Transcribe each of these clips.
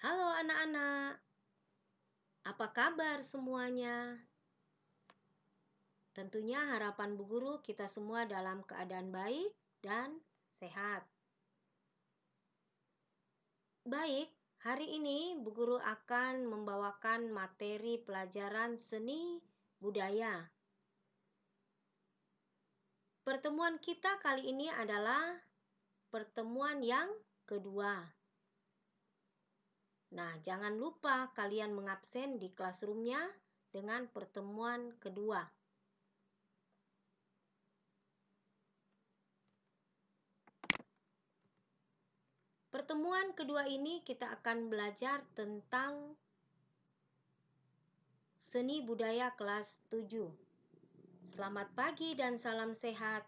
Halo anak-anak, apa kabar semuanya? Tentunya harapan Bu Guru kita semua dalam keadaan baik dan sehat. Baik, hari ini Bu Guru akan membawakan materi pelajaran seni budaya. Pertemuan kita kali ini adalah pertemuan yang kedua. Nah, jangan lupa kalian mengabsen di classroom-nya dengan pertemuan kedua. Pertemuan kedua ini kita akan belajar tentang seni budaya kelas 7. Selamat pagi dan salam sehat.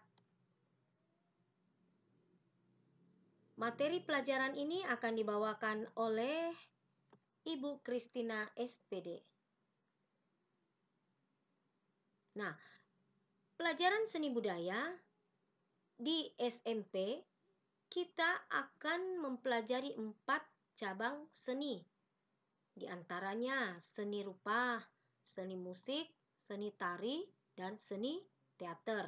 Materi pelajaran ini akan dibawakan oleh Ibu Kristina SPD. Nah, pelajaran seni budaya di SMP kita akan mempelajari 4 cabang seni. Di antaranya seni rupa, seni musik, seni tari, dan seni teater.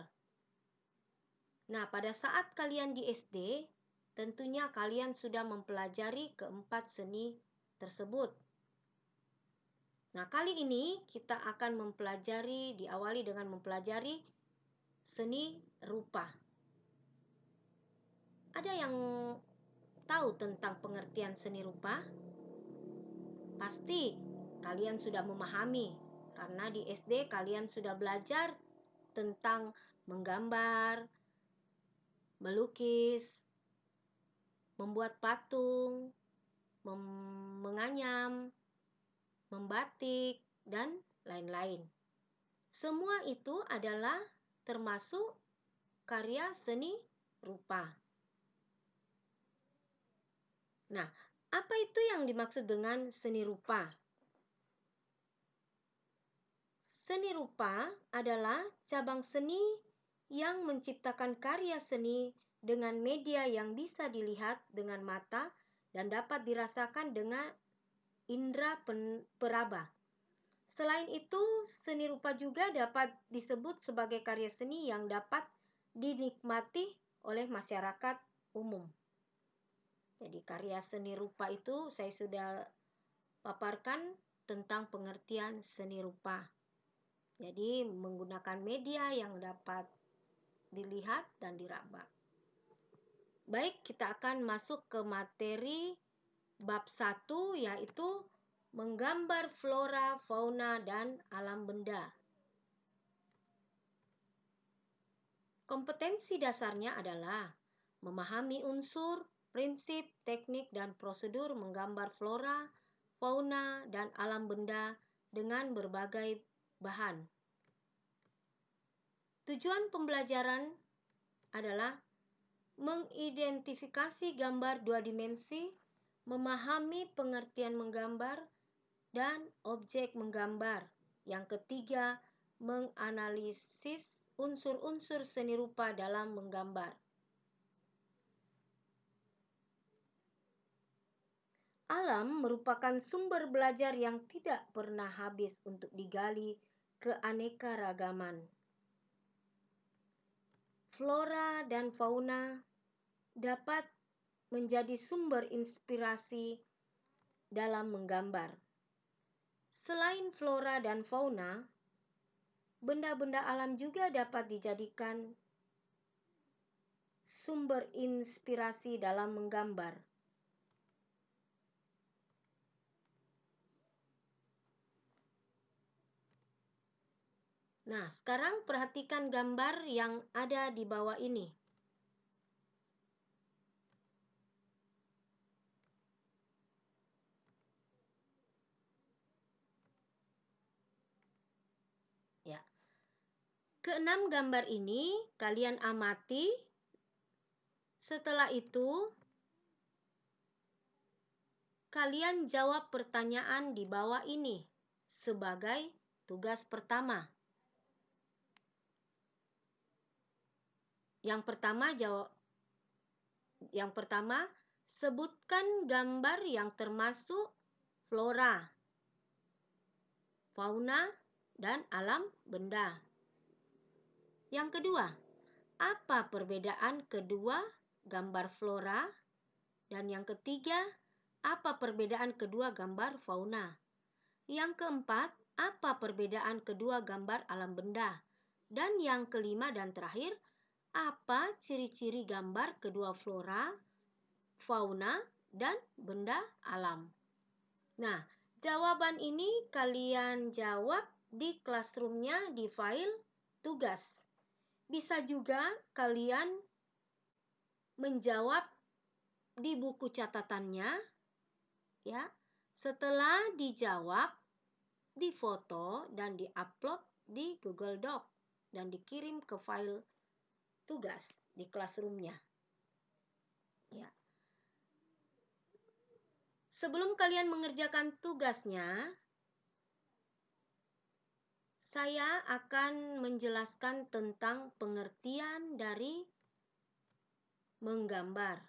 Nah, pada saat kalian di SD, tentunya kalian sudah mempelajari keempat seni tersebut. Nah, kali ini kita akan diawali dengan mempelajari seni rupa. Ada yang tahu tentang pengertian seni rupa? Pasti kalian sudah memahami, karena di SD kalian sudah belajar tentang menggambar, melukis, membuat patung, menganyam, membatik, dan lain-lain. Semua itu adalah termasuk karya seni rupa. Nah, apa itu yang dimaksud dengan seni rupa? Seni rupa adalah cabang seni yang menciptakan karya seni dengan media yang bisa dilihat dengan mata dan dapat dirasakan dengan indera peraba. Selain itu, seni rupa juga dapat disebut sebagai karya seni yang dapat dinikmati oleh masyarakat umum. Jadi karya seni rupa itu saya sudah paparkan tentang pengertian seni rupa. Jadi menggunakan media yang dapat dilihat dan diraba. Baik, kita akan masuk ke materi bab 1, yaitu menggambar flora, fauna, dan alam benda. Kompetensi dasarnya adalah memahami unsur, prinsip, teknik, dan prosedur menggambar flora, fauna, dan alam benda dengan berbagai bahan. Tujuan pembelajaran adalah mengidentifikasi gambar 2 dimensi, memahami pengertian menggambar, dan objek menggambar. Yang ketiga, menganalisis unsur-unsur seni rupa dalam menggambar. Alam merupakan sumber belajar yang tidak pernah habis untuk digali keanekaragaman. Flora dan fauna dapat menjadi sumber inspirasi dalam menggambar. Selain flora dan fauna, benda-benda alam juga dapat dijadikan sumber inspirasi dalam menggambar. Nah, sekarang perhatikan gambar yang ada di bawah ini. Ya. Keenam gambar ini kalian amati. Setelah itu, kalian jawab pertanyaan di bawah ini sebagai tugas pertama. Yang pertama, Sebutkan gambar yang termasuk flora, fauna, dan alam benda. Yang kedua, apa perbedaan kedua gambar flora? Dan yang ketiga, apa perbedaan kedua gambar fauna? Yang keempat, apa perbedaan kedua gambar alam benda? Dan yang kelima dan terakhir, apa ciri-ciri gambar kedua flora, fauna, dan benda alam? Nah, jawaban ini kalian jawab di classroom-nya di file tugas. Bisa juga kalian menjawab di buku catatannya, ya. Setelah dijawab, difoto dan diupload di Google Doc dan dikirim ke file tugas di classroom-nya. Ya. Sebelum kalian mengerjakan tugasnya, saya akan menjelaskan tentang pengertian dari menggambar.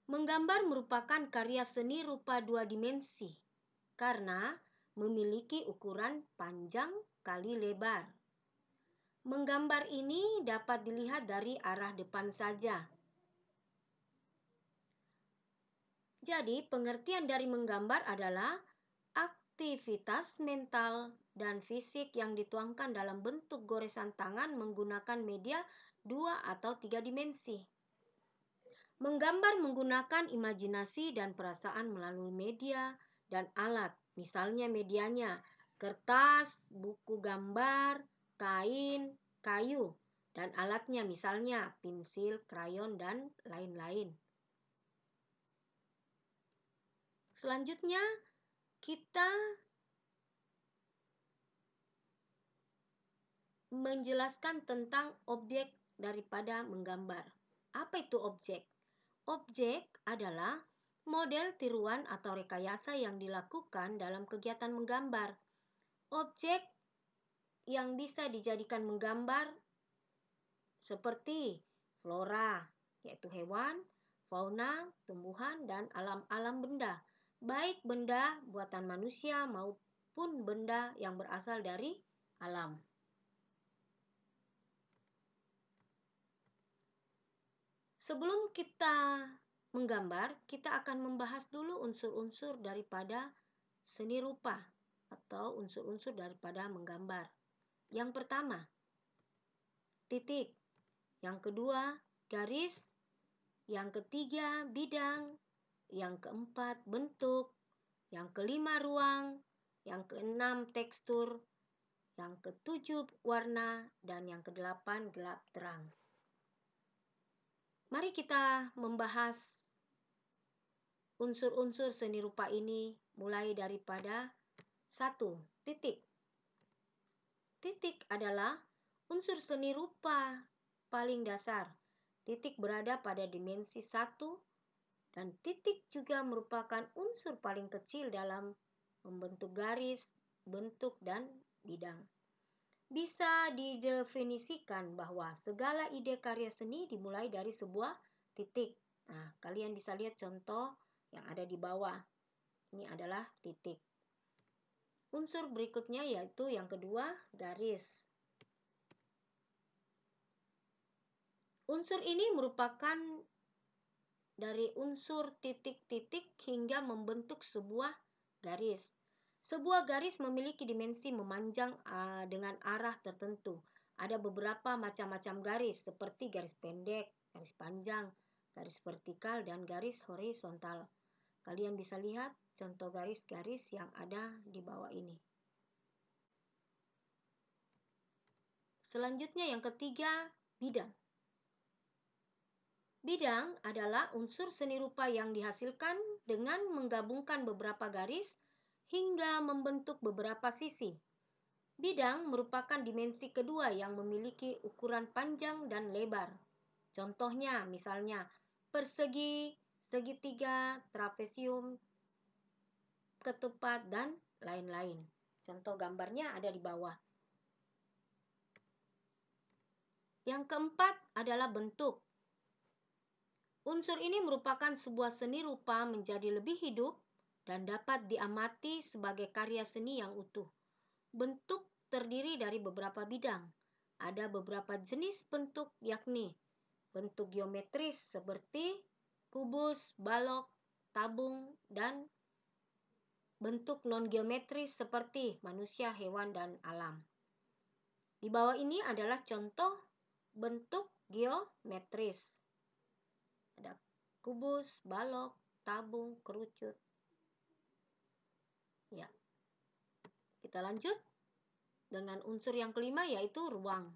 Menggambar merupakan karya seni rupa dua dimensi karena memiliki ukuran panjang kali lebar. Menggambar ini dapat dilihat dari arah depan saja. Jadi, pengertian dari menggambar adalah aktivitas mental dan fisik yang dituangkan dalam bentuk goresan tangan menggunakan media 2 atau 3 dimensi. Menggambar menggunakan imajinasi dan perasaan melalui media dan alat. Misalnya medianya kertas, buku gambar, kain, kayu, dan alatnya misalnya pensil, krayon, dan lain-lain. Selanjutnya, kita menjelaskan tentang objek daripada menggambar. Apa itu objek? Objek adalah model tiruan atau rekayasa yang dilakukan dalam kegiatan menggambar. Objek yang bisa dijadikan menggambar seperti flora, yaitu hewan, fauna, tumbuhan, dan alam-alam benda. Baik benda buatan manusia maupun benda yang berasal dari alam. Sebelum kita menggambar, kita akan membahas dulu unsur-unsur daripada seni rupa atau unsur-unsur daripada menggambar. Yang pertama, titik. Yang kedua, garis. Yang ketiga, bidang. Yang keempat, bentuk. Yang kelima, ruang. Yang keenam, tekstur. Yang ketujuh, warna. Dan yang kedelapan, gelap terang. Mari kita membahas unsur-unsur seni rupa ini mulai daripada 1. Titik. Titik adalah unsur seni rupa paling dasar. Titik berada pada dimensi 1 dan titik juga merupakan unsur paling kecil dalam membentuk garis, bentuk, dan bidang. Bisa didefinisikan bahwa segala ide karya seni dimulai dari sebuah titik. Nah, kalian bisa lihat contoh yang ada di bawah. Ini adalah titik. Unsur berikutnya yaitu yang kedua, garis. Unsur ini merupakan dari unsur titik-titik hingga membentuk sebuah garis. Sebuah garis memiliki dimensi memanjang dengan arah tertentu. Ada beberapa macam-macam garis seperti garis pendek, garis panjang, garis vertikal, dan garis horizontal. Kalian bisa lihat contoh garis-garis yang ada di bawah ini. Selanjutnya yang ketiga, bidang. Bidang adalah unsur seni rupa yang dihasilkan dengan menggabungkan beberapa garis hingga membentuk beberapa sisi. Bidang merupakan dimensi kedua yang memiliki ukuran panjang dan lebar. Contohnya misalnya persegi, segitiga, trapesium, ketupat, dan lain-lain. Contoh gambarnya ada di bawah. Yang keempat adalah bentuk. Unsur ini merupakan sebuah seni rupa menjadi lebih hidup dan dapat diamati sebagai karya seni yang utuh. Bentuk terdiri dari beberapa bidang. Ada beberapa jenis bentuk, yakni bentuk geometris seperti kubus, balok, tabung, dan bentuk non-geometris seperti manusia, hewan, dan alam. Di bawah ini adalah contoh bentuk geometris. Ada kubus, balok, tabung, kerucut. Ya. Kita lanjut dengan unsur yang kelima, yaitu ruang.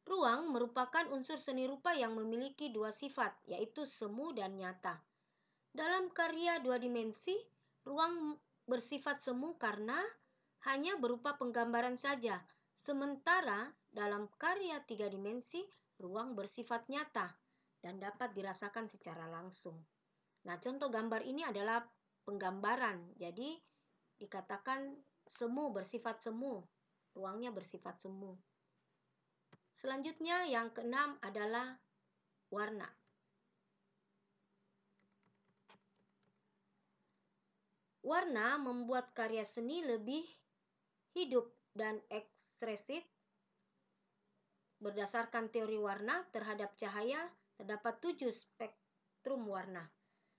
Ruang merupakan unsur seni rupa yang memiliki dua sifat, yaitu semu dan nyata. Dalam karya dua dimensi, ruang bersifat semu karena hanya berupa penggambaran saja. Sementara dalam karya tiga dimensi, ruang bersifat nyata dan dapat dirasakan secara langsung. Nah, contoh gambar ini adalah penggambaran. Jadi, dikatakan semu, bersifat semu. Ruangnya bersifat semu. Selanjutnya yang keenam adalah warna. Warna membuat karya seni lebih hidup dan ekspresif. Berdasarkan teori warna terhadap cahaya, terdapat 7 spektrum warna.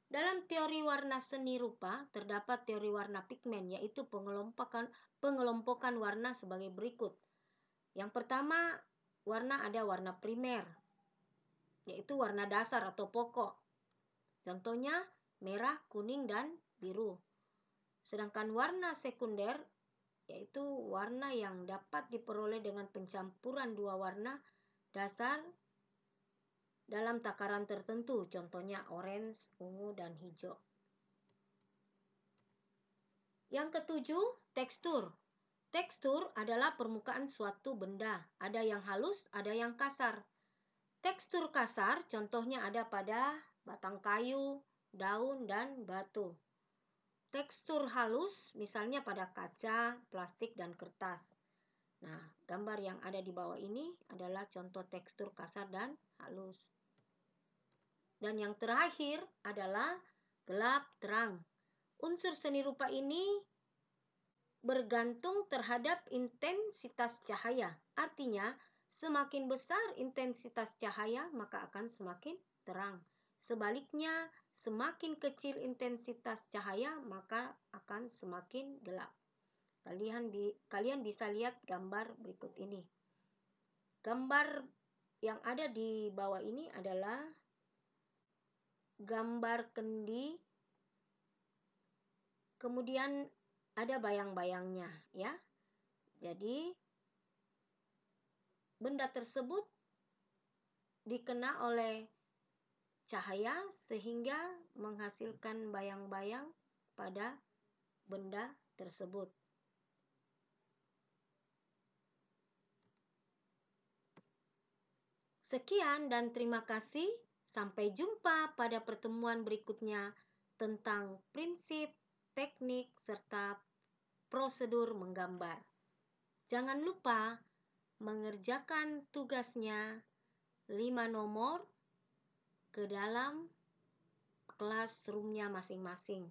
Dalam teori warna seni rupa, terdapat teori warna pigmen, yaitu pengelompokan warna sebagai berikut. Yang pertama, ada warna primer, yaitu warna dasar atau pokok. Contohnya merah, kuning, dan biru. Sedangkan warna sekunder, yaitu warna yang dapat diperoleh dengan pencampuran dua warna dasar dalam takaran tertentu, contohnya orange, ungu, dan hijau. Yang ketujuh, tekstur. Tekstur adalah permukaan suatu benda. Ada yang halus, ada yang kasar. Tekstur kasar contohnya ada pada batang kayu, daun, dan batu. Tekstur halus misalnya pada kaca, plastik, dan kertas. Nah, gambar yang ada di bawah ini adalah contoh tekstur kasar dan halus. Dan yang terakhir adalah gelap terang. Unsur seni rupa ini bergantung terhadap intensitas cahaya. Artinya, semakin besar intensitas cahaya, maka akan semakin terang. Sebaliknya, semakin kecil intensitas cahaya, maka akan semakin gelap. Kalian bisa lihat gambar berikut ini. Gambar yang ada di bawah ini adalah gambar kendi, kemudian ada bayang-bayangnya, ya. Jadi benda tersebut dikena oleh cahaya sehingga menghasilkan bayang-bayang pada benda tersebut. Sekian dan terima kasih. Sampai jumpa pada pertemuan berikutnya tentang prinsip, teknik, serta prosedur menggambar. Jangan lupa mengerjakan tugasnya 5 nomor ke dalam classroom-nya masing-masing.